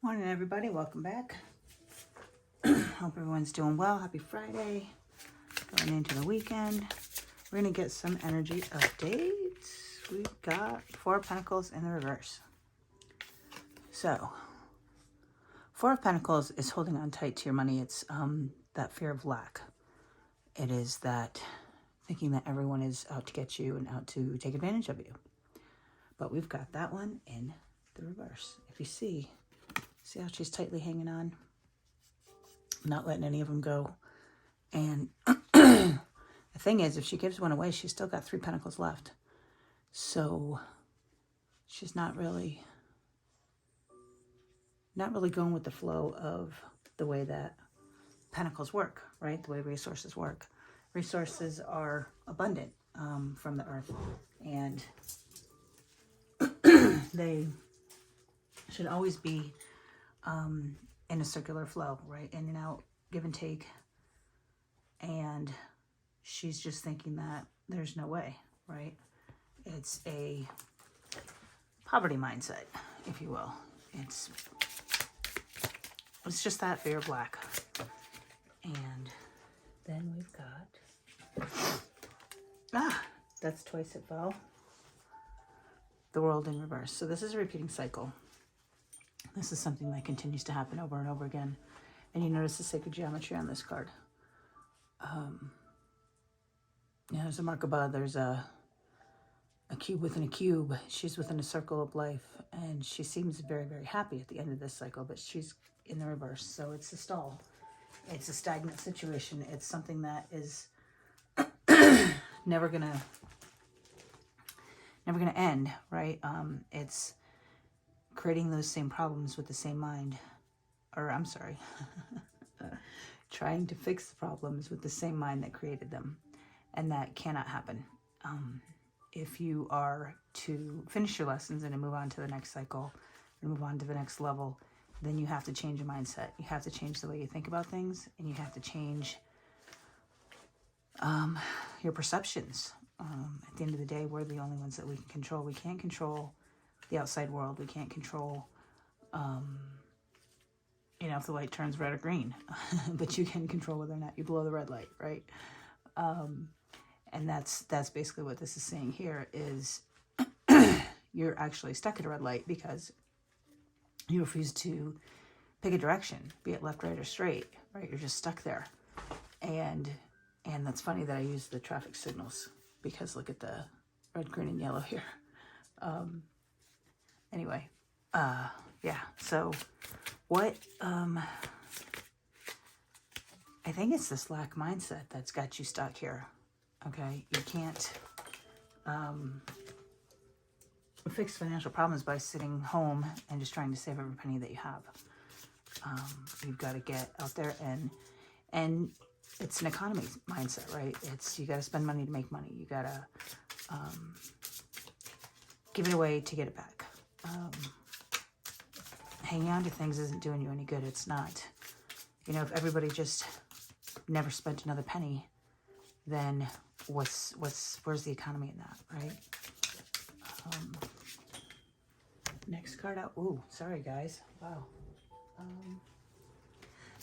Morning, everybody. Welcome back. Hope everyone's doing well. Happy Friday. Going into the weekend. We're going to get some energy updates. We've got Four of Pentacles in the reverse. So, Four of Pentacles is holding on tight to your money. It's that fear of lack. It is that thinking that everyone is out to get you and out to take advantage of you. But we've got that one in the reverse. If you see how she's tightly hanging on? Not letting any of them go. And the thing is, if she gives one away, she's still got 3 pentacles left. So she's not really going with the flow of the way that pentacles work, right? The way resources work. Resources are abundant from the earth. And they should always be in a circular flow, right? In and out, give and take. And she's just thinking that there's no way, right? It's a poverty mindset, if you will. It's just that fear of lack. And then we've got, that's twice it fell. The World in reverse. So this is a repeating cycle. This is something that continues to happen over and over again. And you notice the sacred geometry on this card. There's a Merkaba, there's a cube within a cube. She's within a circle of life. And she seems very, very happy at the end of this cycle, but she's in the reverse. So it's a stall. It's a stagnant situation. It's something that is never gonna end, right? It's creating those same problems with the same mind, or I'm sorry, trying to fix the problems with the same mind that created them, and that cannot happen. If you are to finish your lessons and to move on to the next cycle, and move on to the next level, then you have to change your mindset. You have to change the way you think about things, and you have to change your perceptions. At the end of the day, we're the only ones that we can control. We can't control the outside world. We can't control, if the light turns red or green, but you can control whether or not you blow the red light, right? And that's basically what this is saying here is you're actually stuck at a red light because you refuse to pick a direction, be it left, right, or straight, right? You're just stuck there. And that's funny that I use the traffic signals because look at the red, green, and yellow here. Anyway, yeah, so what, I think it's this lack mindset that's got you stuck here, okay? You can't fix financial problems by sitting home and just trying to save every penny that you have. You've got to get out there and it's an economy mindset, right? It's, you got to spend money to make money. You got to give it away to get it back. Hanging on to things isn't doing you any good. It's not. If everybody just never spent another penny, then where's the economy in that, right? Next card out. Ooh, sorry guys. Wow.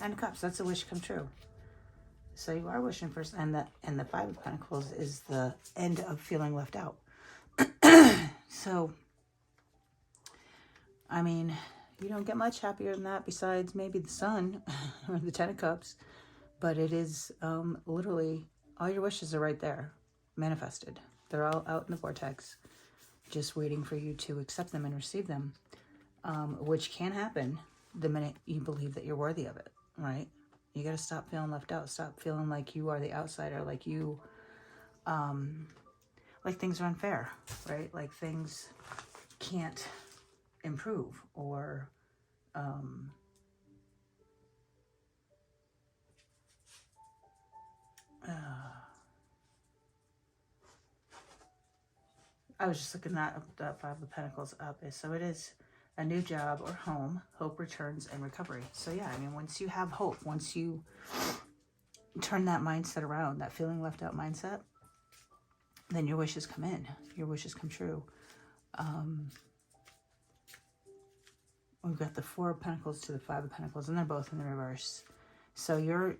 Nine of Cups. That's a wish come true. So you are wishing for, and the Five of Pentacles is the end of feeling left out. So, I mean, you don't get much happier than that besides maybe the Sun or the Ten of Cups. But it is literally, all your wishes are right there, manifested. They're all out in the vortex, just waiting for you to accept them and receive them, which can happen the minute you believe that you're worthy of it, right? You got to stop feeling left out. Stop feeling like you are the outsider, like you, like things are unfair, right? Like things can't improve or, I was just looking at the Five of Pentacles up. So it is a new job or home, hope returns, and recovery. So yeah, I mean, once you have hope, once you turn that mindset around, that feeling left out mindset, then your wishes come in. Your wishes come true. we've got the Four of Pentacles to the Five of Pentacles, and they're both in the reverse. So your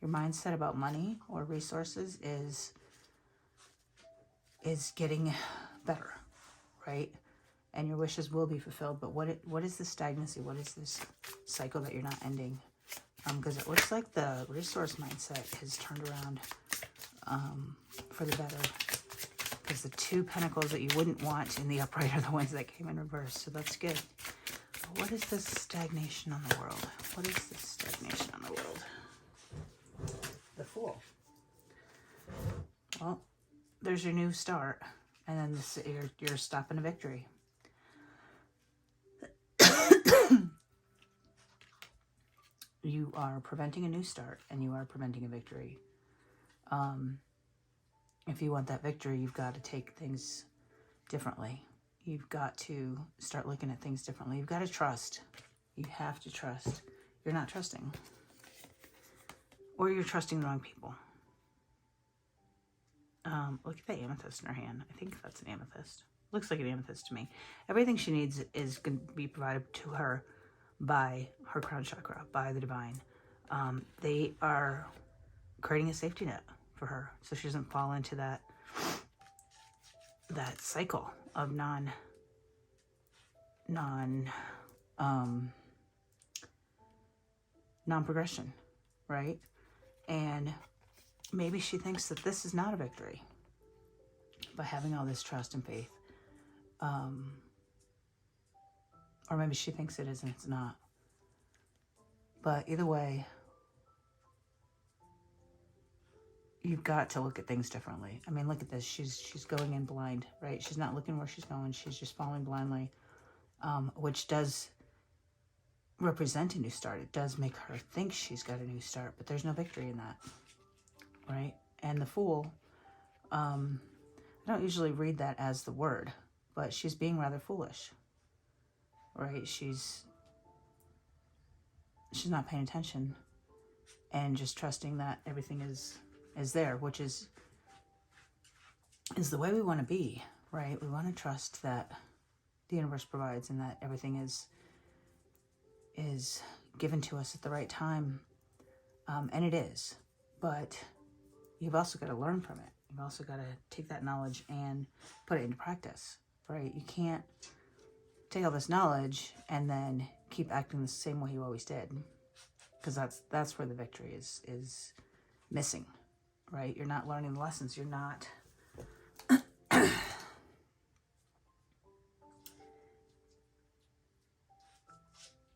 mindset about money or resources is getting better, right? And your wishes will be fulfilled. But what is this stagnancy? What is this cycle that you're not ending? Because it looks like the resource mindset has turned around for the better. Because the Two Pentacles that you wouldn't want in the upright are the ones that came in reverse. So that's good. But what is this stagnation on the world? What is this stagnation on the world? The Fool. Well, there's your new start. And then this, you're stopping a victory. You are preventing a new start, and you are preventing a victory. If you want that victory, you've got to take things differently. You've got to start looking at things differently. You've got to trust. You have to trust. You're not trusting. Or you're trusting the wrong people. Look at that amethyst in her hand. I think that's an amethyst. Looks like an amethyst to me. Everything she needs is going to be provided to her by her crown chakra, by the divine. They are creating a safety net for her, so she doesn't fall into that cycle of non-progression, right? And maybe she thinks that this is not a victory by having all this trust and faith. Or maybe she thinks it is and it's not. But either way, you've got to look at things differently. I mean, look at this. She's going in blind, right? She's not looking where she's going. She's just following blindly, which does represent a new start. It does make her think she's got a new start, but there's no victory in that, right? And the Fool, I don't usually read that as the word, but she's being rather foolish, right? She's not paying attention and just trusting that everything is there, which is the way we want to be, right? We want to trust that the universe provides and that everything is given to us at the right time, and it is. But you've also got to learn from it. You've also got to take that knowledge and put it into practice, right? You can't take all this knowledge and then keep acting the same way you always did, because that's where the victory is missing, right? You're not learning the lessons. You're not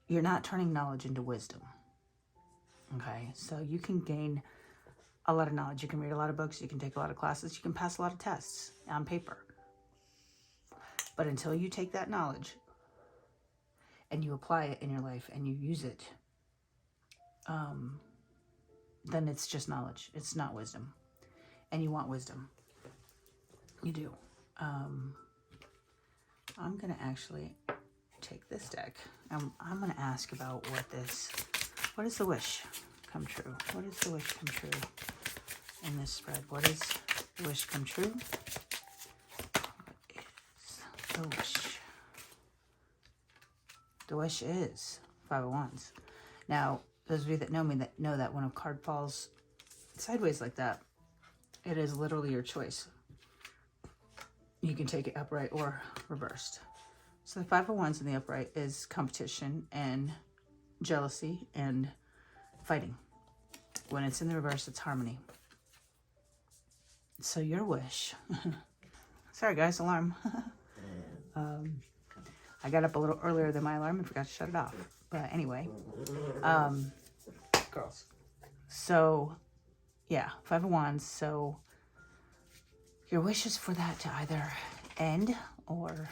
you're not turning knowledge into wisdom. Okay, so you can gain a lot of knowledge. You can read a lot of books. You can take a lot of classes. You can pass a lot of tests on paper. But until you take that knowledge and you apply it in your life and you use it, then it's just knowledge. It's not wisdom. And you want wisdom. You do. I'm going to actually take this deck. I'm going to ask about what is the wish come true? What is the wish come true in this spread? What is the wish come true? What is the wish? The wish is 5 of Wands. Now, those of you that know me that know that when a card falls sideways like that, it is literally your choice. You can take it upright or reversed. So the 5 of Wands in the upright is competition and jealousy and fighting. When it's in the reverse, it's harmony. So your wish. Sorry guys, alarm. I got up a little earlier than my alarm and forgot to shut it off. But anyway, girls. So yeah, 5 of Wands. So your wish is for that to either end, or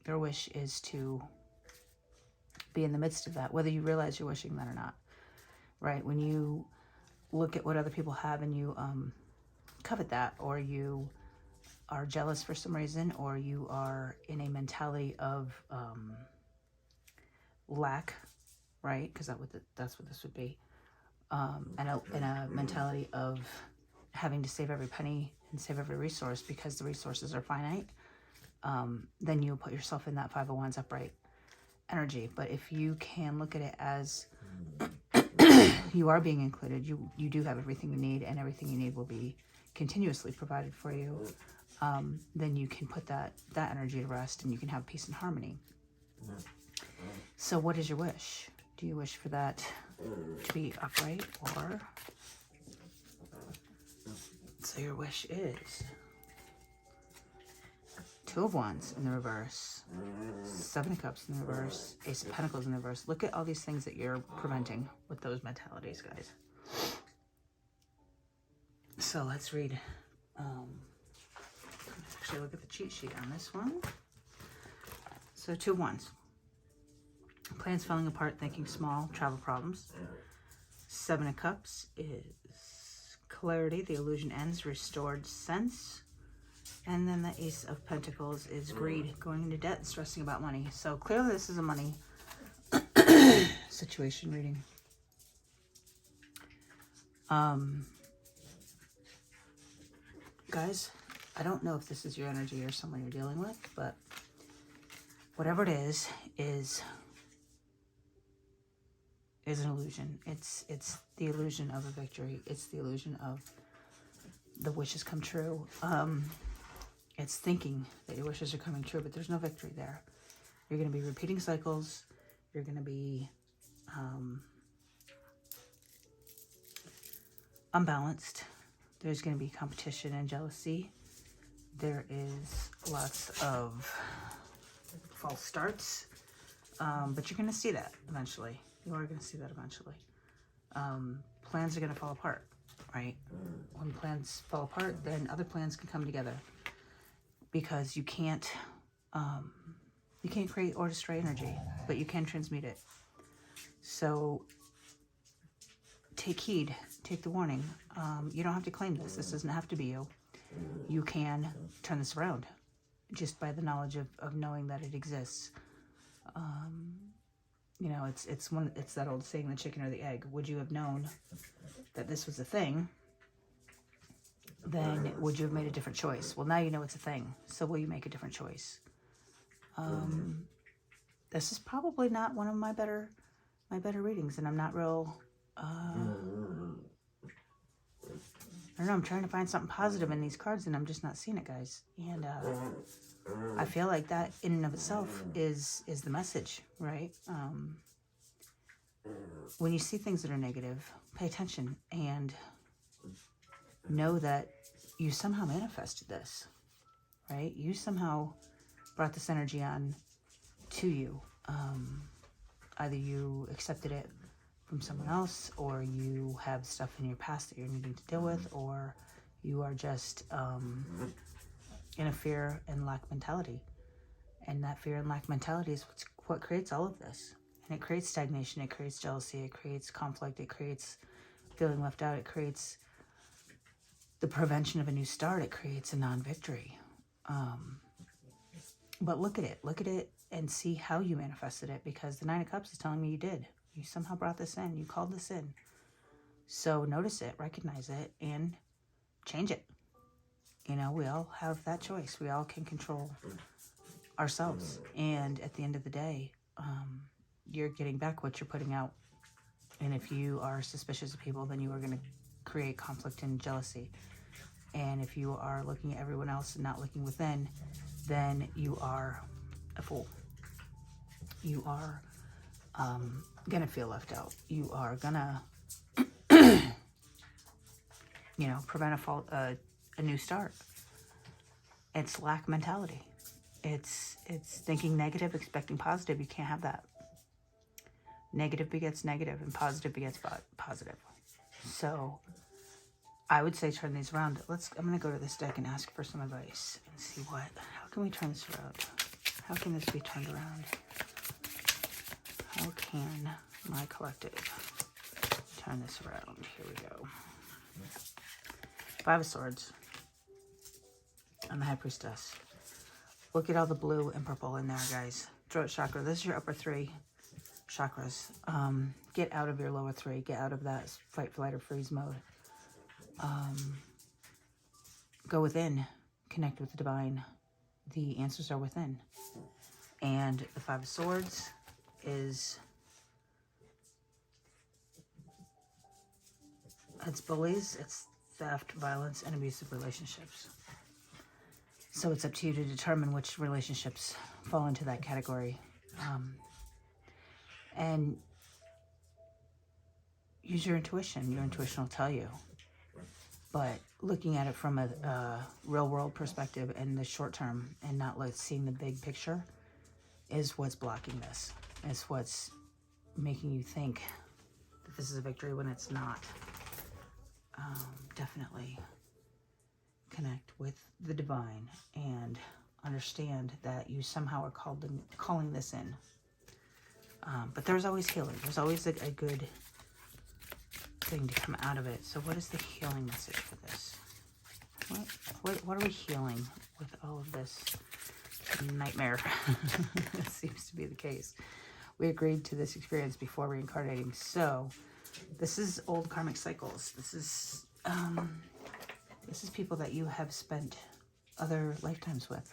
your wish is to be in the midst of that, whether you realize you're wishing that or not, right? When you look at what other people have and you covet that, or you are jealous for some reason, or you are in a mentality of lack, right? Because that's what this would be, and a mentality of having to save every penny and save every resource because the resources are finite. then you'll put yourself in that 5 of Wands upright energy. But if you can look at it as you are being included, you do have everything you need, and everything you need will be continuously provided for you, then you can put that energy to rest, and you can have peace and harmony. So what is your wish? Do you wish for that to be upright, or... So your wish is 2 of Wands in the reverse, 7 of Cups in the reverse, Ace of Pentacles in the reverse. Look at all these things that you're preventing with those mentalities, guys. So let's read. Actually, look at the cheat sheet on this one. So 2 of Wands. Plans falling apart, thinking small, travel problems. 7 of Cups is clarity, the illusion ends, restored sense. And then the Ace of Pentacles is greed, going into debt and stressing about money. So clearly this is a money situation reading. Guys, I don't know if this is your energy or someone you're dealing with, but whatever it is an illusion. It's the illusion of a victory. It's the illusion of the wishes come true. It's thinking that your wishes are coming true, but there's no victory there. You're going to be repeating cycles. You're going to be unbalanced. There's going to be competition and jealousy. There is lots of false starts, but you're going to see that eventually. You are going to see that eventually. Plans are going to fall apart, right? When plans fall apart, then other plans can come together, because you can't create or destroy energy, but you can transmute it. So take heed, take the warning. You don't have to claim this. This doesn't have to be you. You can turn this around just by the knowledge of knowing that it exists. You know, it's that old saying, the chicken or the egg. Would you have known that this was a thing, then would you have made a different choice? Well, now you know it's a thing, so will you make a different choice? This is probably not one of my better readings, and I'm not real, I don't know, I'm trying to find something positive in these cards, and I'm just not seeing it, guys. And I feel like that in and of itself is the message, right? When you see things that are negative, pay attention and know that you somehow manifested this, right? You somehow brought this energy on to you. Either you accepted it from someone else, or you have stuff in your past that you're needing to deal with, or you are just in a fear and lack mentality. And that fear and lack mentality is what creates all of this. And it creates stagnation, it creates jealousy, it creates conflict, it creates feeling left out, it creates the prevention of a new start, it creates a non-victory. But look at it and see how you manifested it, because the 9 of Cups is telling me you did. You somehow brought this in, you called this in. So notice it, recognize it, and change it. You know, we all have that choice. We all can control ourselves. And at the end of the day, you're getting back what you're putting out. And if you are suspicious of people, then you are going to create conflict and jealousy. And if you are looking at everyone else and not looking within, then you are a fool. You are going to feel left out. You are going to, you know, prevent a new start. It's lack mentality. It's thinking negative, expecting positive. You can't have that. Negative begets negative, and positive begets positive. So I would say turn these around. I'm going to go to this deck and ask for some advice and see how can we turn this around? How can this be turned around? How can my collective turn this around? Here we go. 5 of Swords and the High Priestess. Look at all the blue and purple in there, guys. Throat chakra. This is your upper 3 chakras. Get out of your lower 3. Get out of that fight, flight, or freeze mode. Go within. Connect with the divine. the answers are within. And the Five of Swords is, it's bullies, it's theft, violence, and abusive relationships. So it's up to you to determine which relationships fall into that category. And use your intuition. Your intuition will tell you. But looking at it from a real world perspective and the short term and not like seeing the big picture is what's blocking this. It's what's making you think that this is a victory when it's not. Definitely connect with the divine and understand that you somehow are calling this in. But there's always healing. There's always a good thing to come out of it. So what is the healing message for this? What are we healing with all of this nightmare? It seems to be the case. We agreed to this experience before reincarnating. So this is old karmic cycles. This is people that you have spent other lifetimes with.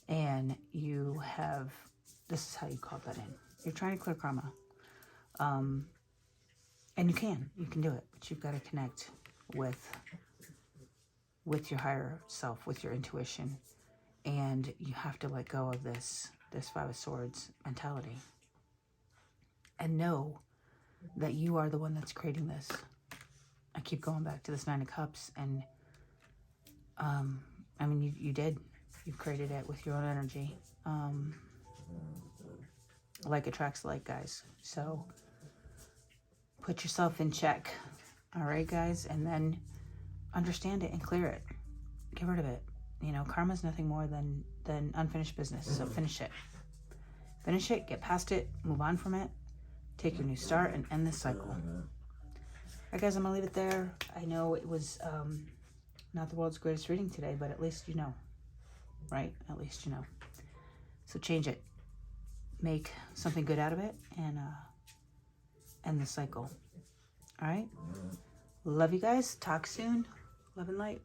And you have, this is how you call that in. You're trying to clear karma. And you can do it, but you've got to connect with your higher self, with your intuition. And you have to let go of this Five of Swords mentality. And know that you are the one that's creating this. I keep going back to this Nine of Cups, and I mean, you did. You've created it with your own energy. Like attracts like, guys. So put yourself in check. All right, guys? And then understand it and clear it. Get rid of it. You know, karma's nothing more than unfinished business. So finish it. Finish it, get past it, move on from it, take your new start, and end this cycle. All right, guys, I'm going to leave it there. I know it was not the world's greatest reading today, but at least you know. Right? At least you know. So change it. Make something good out of it, and end the cycle. All right? Love you guys. Talk soon. Love and light.